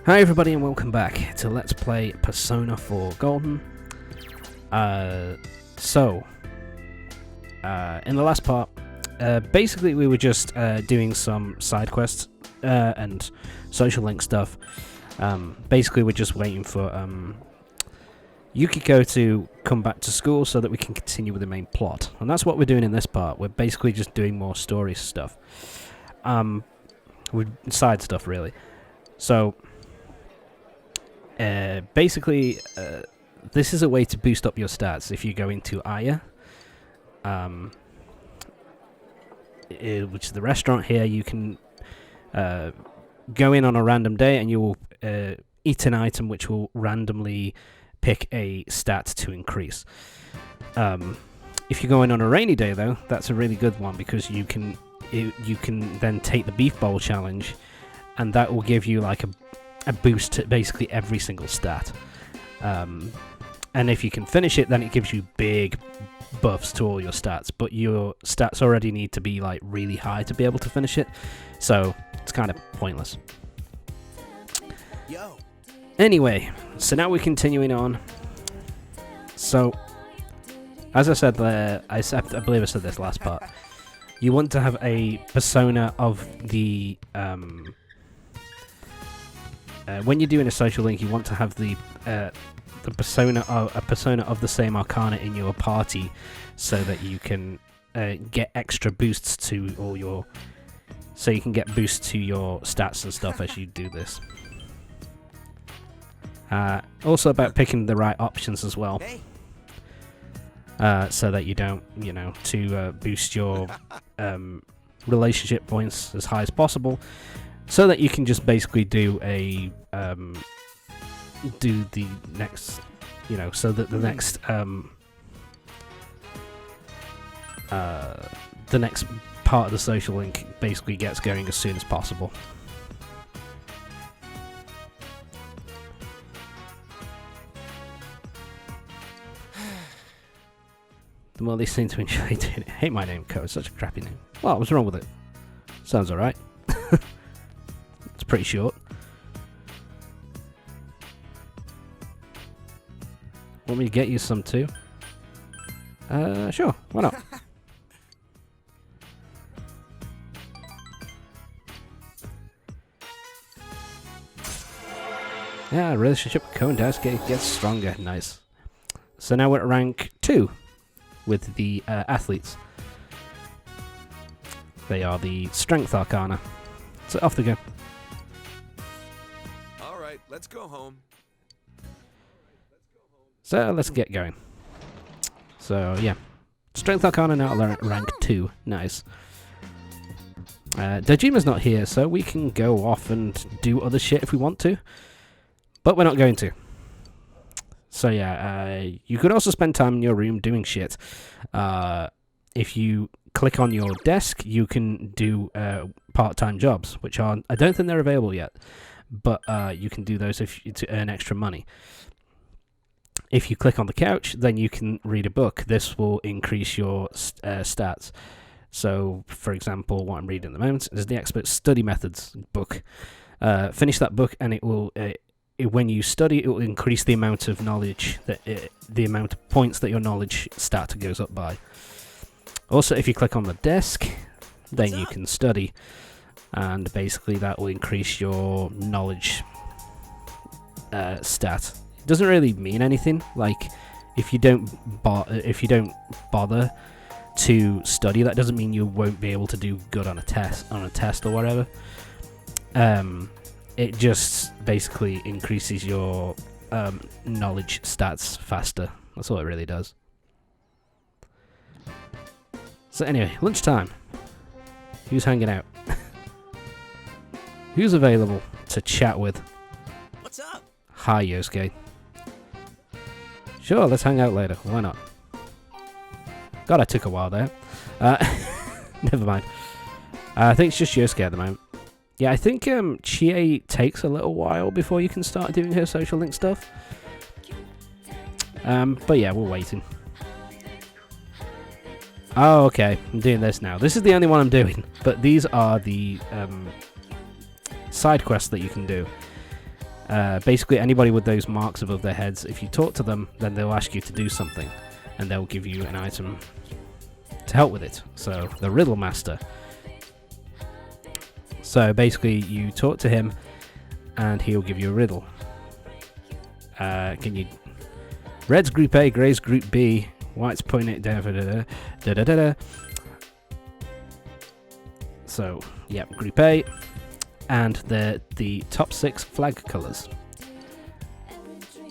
Hi everybody and welcome back to Let's Play Persona 4 Golden. In the last part, basically we were just doing some side quests and social link stuff. Basically we're just waiting for Yukiko to come back to school so that we can continue with the main plot. And that's what we're doing in this part. We're basically just doing more story stuff. With side stuff really. So basically, this is a way to boost up your stats. If you go into Aya, which is the restaurant here, you can go in on a random day and you will eat an item which will randomly pick a stat to increase. If you go in on a rainy day, though, that's a really good one because you can then take the beef bowl challenge, and that will give you like a boost to basically every single stat. And if you can finish it, then it gives you big buffs to all your stats, but your stats already need to be like really high to be able to finish it, so it's kind of pointless. Anyway, so now we're continuing on. So, as I said there, I believe I said this last part, you want to have a persona of the when you're doing a social link, you want to have the persona of the same arcana in your party, so that you can get extra boosts to all your, so you can get boosts to your stats and stuff as you do this. Also about picking the right options as well, so that you don't, to boost your relationship points as high as possible. So that you can just basically do the next, so that the next part of the social link basically gets going as soon as possible. The more they seem to enjoy doing it. Hate my name code, it's such a crappy name. Well, what's wrong with it? Sounds alright. It's pretty short. Want me to get you some too? Sure, why not? Yeah, relationship with Cone Dash gets stronger. Nice. So now we're at rank 2 with the athletes. They are the Strength Arcana. So off they go. Alright, let's go home. So let's get going. So yeah, Strength Arcana now at rank 2. Nice. Dajima's not here, so we can go off and do other shit if we want to. But we're not going to. So yeah, you could also spend time in your room doing shit. If you click on your desk, you can do part-time jobs, which are, I don't think they're available yet, but you can do those to earn extra money. If you click on the couch, then you can read a book. This will increase your stats. So, for example, what I'm reading at the moment is the Expert Study Methods book. Finish that book, and it will, when you study, it will increase the amount of knowledge, the amount of points that your knowledge stat goes up by. Also, if you click on the desk, then you can study, and basically that will increase your knowledge stat. It doesn't really mean anything. Like, if you don't bother to study, that doesn't mean you won't be able to do good on a test or whatever. It just basically increases your knowledge stats faster. That's all it really does. So anyway, lunchtime. Who's hanging out? Who's available to chat with? What's up? Hi, Yosuke. Sure, let's hang out later. Why not? God, I took a while there. Never mind. I think it's just Yosuke at the moment. Yeah, I think Chie takes a little while before you can start doing her social link stuff. But yeah, we're waiting. Oh, okay. I'm doing this now. This is the only one I'm doing, but these are the side quests that you can do. Basically, anybody with those marks above their heads, if you talk to them, then they'll ask you to do something, and they'll give you an item to help with it. So, the Riddle Master. So, basically, you talk to him, and he'll give you a riddle. Can you... Red's Group A, Grey's Group B, White's pointing it down, da-da-da-da. So, yep, Group A. And the top 6 flag colours.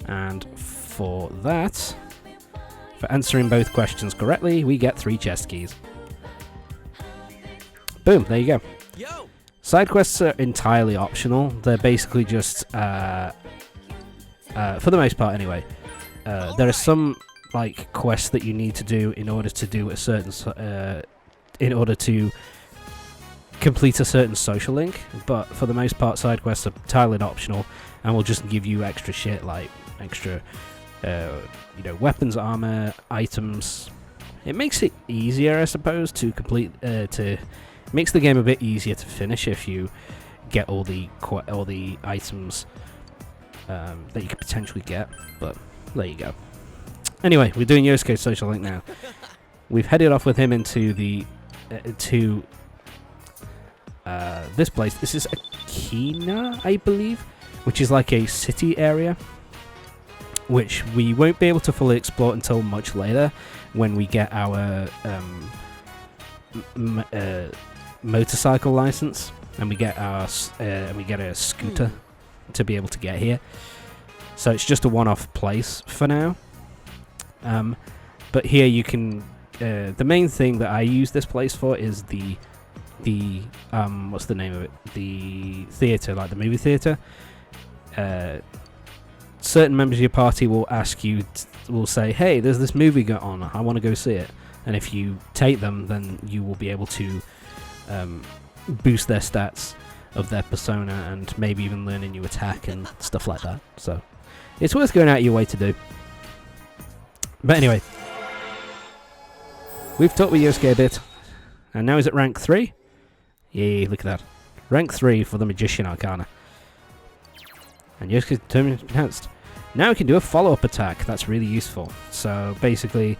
And for that, for answering both questions correctly, we get 3 chest keys. Boom, there you go. Yo! Side quests are entirely optional. They're basically just, for the most part anyway, there are some like quests that you need to do in order to do a certain, in order to complete a certain social link, but for the most part side quests are entirely optional and will just give you extra shit like extra weapons, armor, items. It makes it easier, I suppose, to complete makes the game a bit easier to finish if you get all the items that you could potentially get, but there you go. Anyway, we're doing Yosuke's social link now. We've headed off with him into the this place. This is Akina, I believe, which is like a city area, which we won't be able to fully explore until much later when we get our motorcycle license and we get our a scooter to be able to get here. So it's just a one-off place for now. But here you can. The main thing that I use this place for is the what's the name of it? The theater, like the movie theater. Certain members of your party will ask you, will say, "Hey, there's this movie going on. I want to go see it." And if you take them, then you will be able to boost their stats of their persona and maybe even learn a new attack and stuff like that. So it's worth going out of your way to do. But anyway, we've talked with Yosuke a bit, and now he's at rank 3. Yay, look at that. Rank 3 for the Magician Arcana. And Yosuke's determined to be enhanced. Now we can do a follow-up attack. That's really useful. So basically,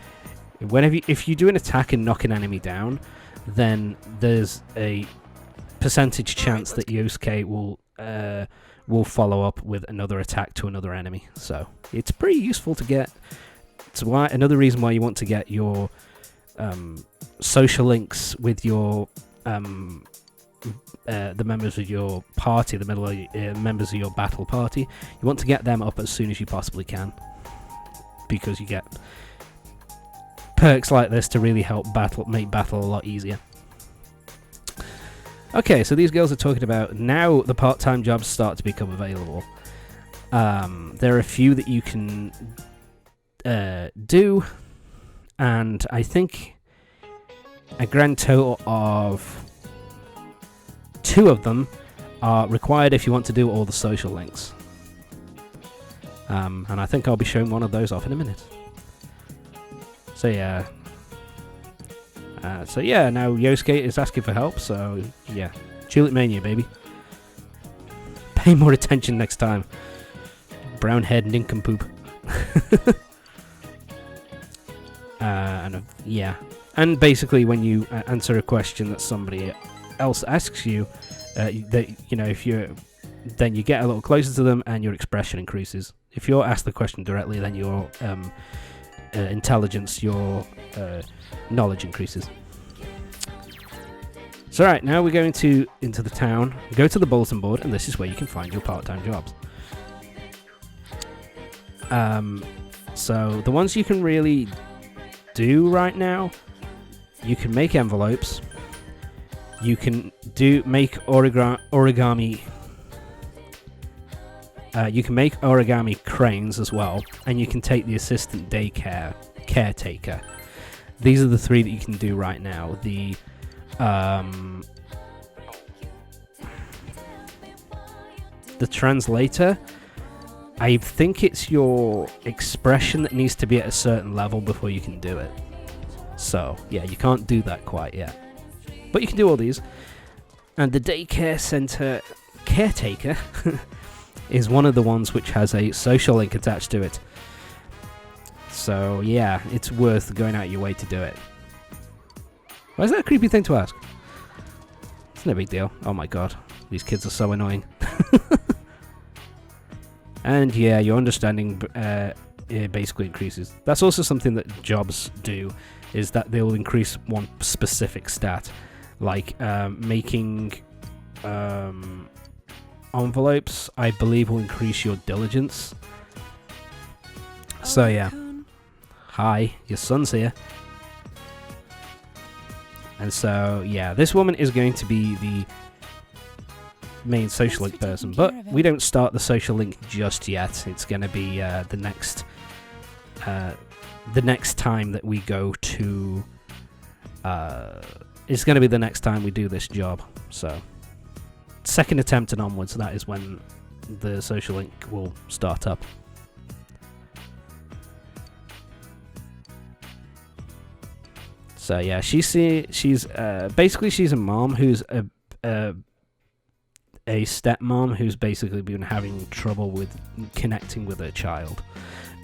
if you do an attack and knock an enemy down, then there's a percentage chance that Yosuke will follow up with another attack to another enemy. So it's pretty useful to get. It's another reason why you want to get your social links with your the members of your party, members of your battle party. You want to get them up as soon as you possibly can, because you get perks like this to really help make battle a lot easier. Okay, so these girls are talking about now the part-time jobs start to become available. There are a few that you can do, and I think a grand total of 2 of them are required if you want to do all the social links. And I think I'll be showing one of those off in a minute. So yeah. Now Yosuke is asking for help, so yeah. Tulip Mania, baby. Pay more attention next time. Brown head nincompoop. And basically when you answer a question that somebody else asks you, then you get a little closer to them and your expression increases. If you're asked the question directly, then your intelligence, your knowledge increases. So right, now we're going into the town, go to the bulletin board, and this is where you can find your part-time jobs. So the ones you can really do right now, you can make envelopes, you can make origami. You can make origami cranes as well, and you can take the assistant caretaker. These are the 3 that you can do right now. The translator, I think it's your expression that needs to be at a certain level before you can do it. So yeah, you can't do that quite yet, but you can do all these. And the daycare center caretaker is one of the ones which has a social link attached to it. So yeah, it's worth going out your way to do it. Why is that a creepy thing to ask? It's no big deal. Oh my god, these kids are so annoying. And yeah, your understanding it basically increases. That's also something that jobs do, is that they will increase one specific stat, like making envelopes, I believe, will increase your diligence. So yeah. Hi, your son's here. And so, yeah, this woman is going to be the main social link person, but we don't start the social link just yet. It's going to be the next time that we go to. It's going to be the next time we do this job. So, second attempt and onwards, that is when the social link will start up. So yeah, she's basically she's a mom who's a stepmom who's basically been having trouble with connecting with her child,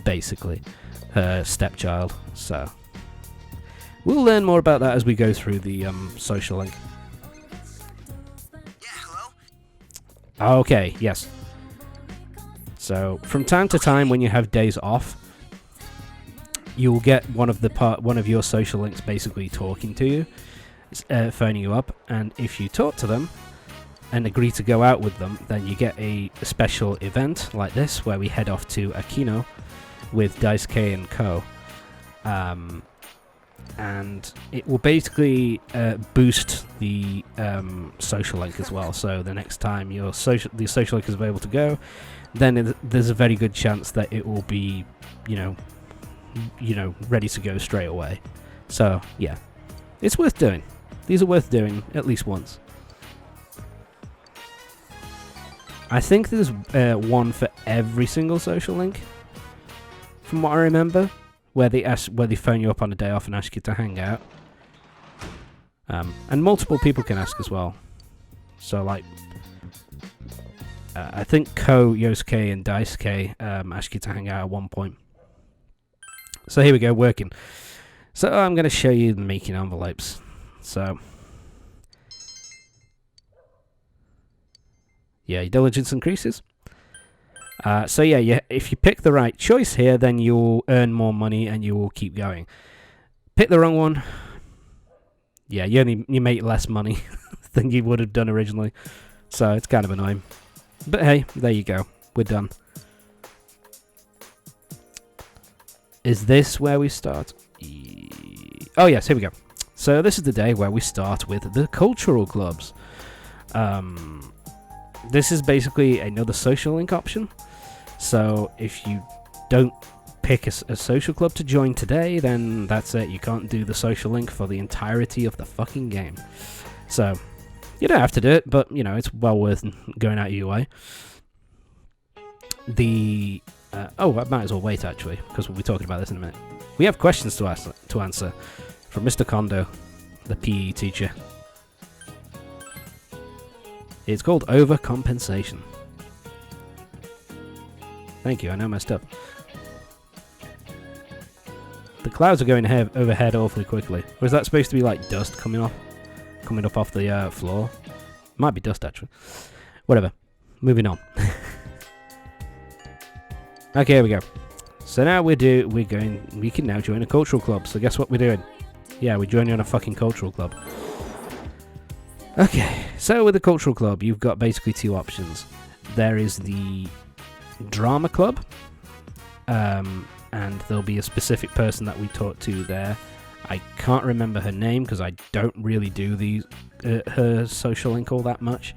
basically her stepchild. So we'll learn more about that as we go through the social link. Yeah, hello? Okay, yes. So from time to time, when you have days off, you will get one of your social links basically talking to you, phoning you up, and if you talk to them and agree to go out with them, then you get a special event like this where we head off to Akino with Daisuke and Co. And it will basically boost the social link as well. So the next time the social link is available to go, then there's a very good chance that it will be, ready to go straight away. So yeah, it's worth doing. These are worth doing at least once. I think there's one for every single social link, from what I remember, where they phone you up on a day off and ask you to hang out. And multiple people can ask as well. So like, I think Ko, Yosuke, and Daisuke ask you to hang out at one point. So here we go, working. So I'm going to show you making envelopes. So yeah, your diligence increases. So yeah, if you pick the right choice here, then you'll earn more money and you will keep going. Pick the wrong one, yeah, you make less money than you would have done originally. So it's kind of annoying. But hey, there you go. We're done. Is this where we start? Oh yes, here we go. So this is the day where we start with the cultural clubs. This is basically another social link option. So if you don't pick a social club to join today, then that's it. You can't do the social link for the entirety of the fucking game. So you don't have to do it, but it's well worth going out your way. I might as well wait actually, because we'll be talking about this in a minute. We have questions to answer from Mr. Kondo, the PE teacher. It's called overcompensation. Thank you, I know my stuff. The clouds are going overhead awfully quickly. Or is that supposed to be like dust coming up off the floor? Might be dust actually. Whatever. Moving on. Okay, here we go. So now we can now join a cultural club. So guess what we're doing? Yeah, we're joining a fucking cultural club. Okay, so with the cultural club, you've got basically two options. There is the drama club, and there'll be a specific person that we talk to there. I can't remember her name because I don't really do her social link all that much.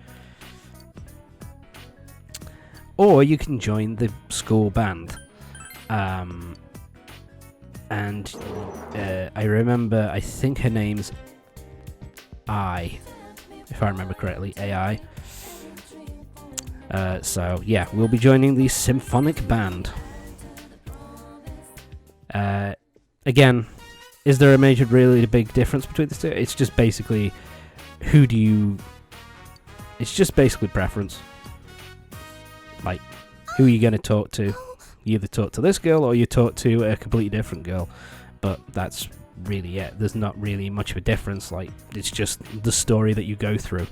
Or you can join the school band. And I remember, I think her name's I, if I remember correctly, AI. So yeah, we'll be joining the symphonic band. Again, is there a really big difference between the two? It's just basically it's just basically preference. Like, who are you going to talk to? You either talk to this girl or you talk to a completely different girl. But that's really it. There's not really much of a difference. Like, it's just the story that you go through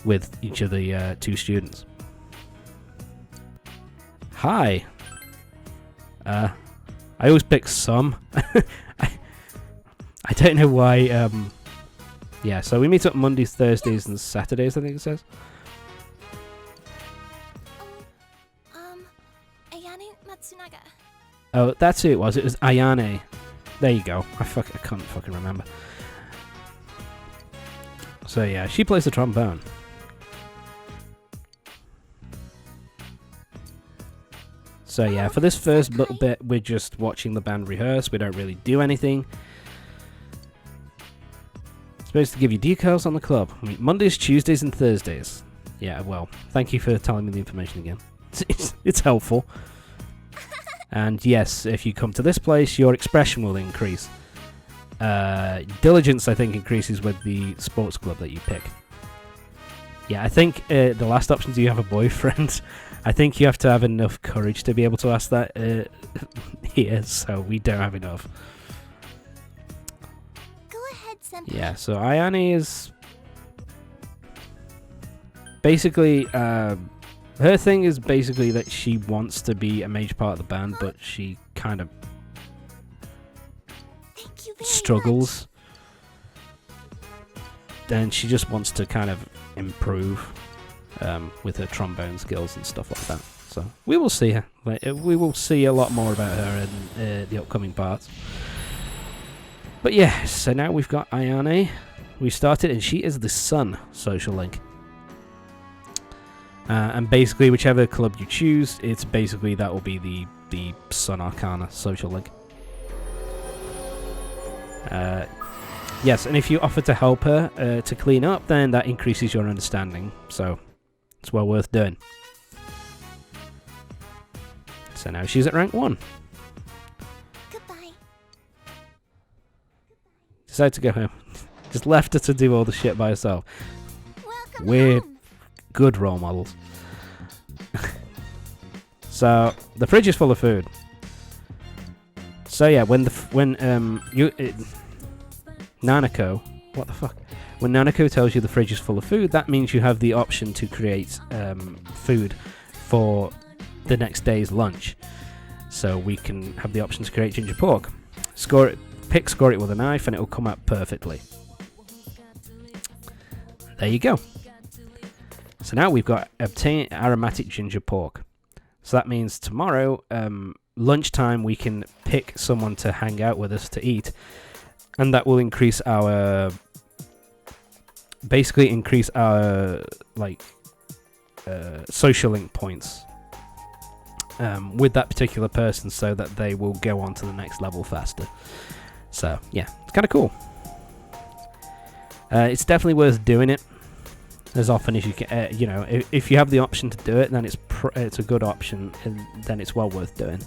with each of the two students. Hi. I always pick some. I don't know why. Yeah, so we meet up Mondays, Thursdays, and Saturdays, I think it says. Ayane Matsunaga. Oh, that's who it was. It was Ayane. There you go. I can't fucking remember. So yeah, she plays the trombone. So yeah, for this first little bit, we're just watching the band rehearse. We don't really do anything. It's supposed to give you details on the club. I mean, Mondays, Tuesdays, and Thursdays. Yeah, well, thank you for telling me the information again. It's helpful. And yes, if you come to this place, your expression will increase. Diligence, I think, increases with the sports club that you pick. Yeah, I think the last option, do you have a boyfriend? I think you have to have enough courage to be able to ask that here, so we don't have enough. Go ahead, senpai. Yeah, so Ayane is basically her thing is basically that she wants to be a major part of the band, but she kind of Thank you very struggles. Then she just wants to kind of improve with her trombone skills and stuff like that. So we will see her. We will see a lot more about her in the upcoming parts. But yeah, so now we've got Ayane. We started, and she is the Sun social link. And basically, whichever club you choose, it's basically that will be the Sun Arcana social link. Yes, and if you offer to help her to clean up, then that increases your understanding. So it's well worth doing. So now she's at rank 1. Goodbye. Decided to go home. Just left her to do all the shit by herself. Welcome We're home. good role models. So the fridge is full of food. So yeah, when Nanako, what the fuck? When Nanako tells you the fridge is full of food, that means you have the option to create food for the next day's lunch. So we can have the option to create ginger pork. Score it with a knife, and it will come out perfectly. There you go. So now we've got obtain aromatic ginger pork. So that means tomorrow, lunchtime, we can pick someone to hang out with us to eat, and that will increase our, social link points with that particular person, so that they will go on to the next level faster. So yeah, it's kind of cool. It's definitely worth doing it as often as you can. If you have the option to do it, then it's a good option, and then it's well worth doing.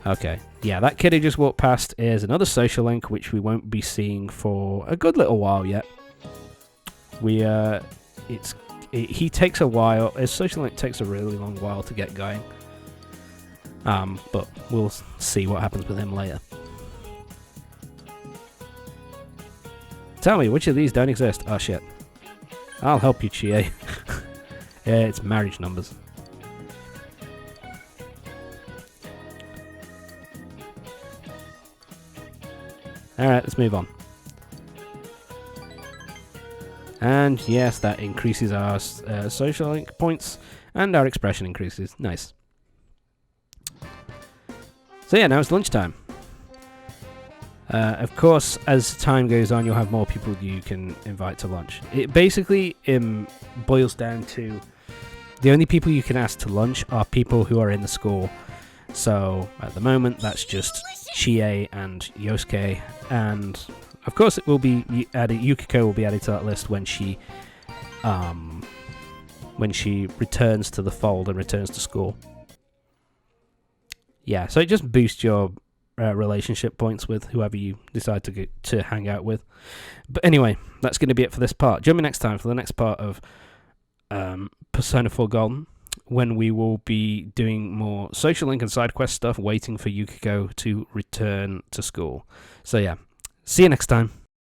Okay, yeah, that kid who just walked past is another social link, which we won't be seeing for a good little while yet. He takes a while. His social link takes a really long while to get going. But we'll see what happens with him later. Tell me, which of these don't exist? Oh shit. I'll help you, Chie. Yeah, it's marriage numbers. Alright, let's move on. And yes, that increases our social link points, and our expression increases. Nice. So yeah, now it's lunchtime. Of course, as time goes on, you'll have more people you can invite to lunch. It basically boils down to the only people you can ask to lunch are people who are in the school. So at the moment, that's just Chie and Yosuke, and of course it will be added. Yukiko will be added to that list when she returns to the fold and returns to school. Yeah, so it just boosts your relationship points with whoever you decide to hang out with. But anyway, that's going to be it for this part. Join me next time for the next part of Persona 4 Golden, when we will be doing more social link and side quest stuff, waiting for Yukiko to return to school. So yeah, see you next time.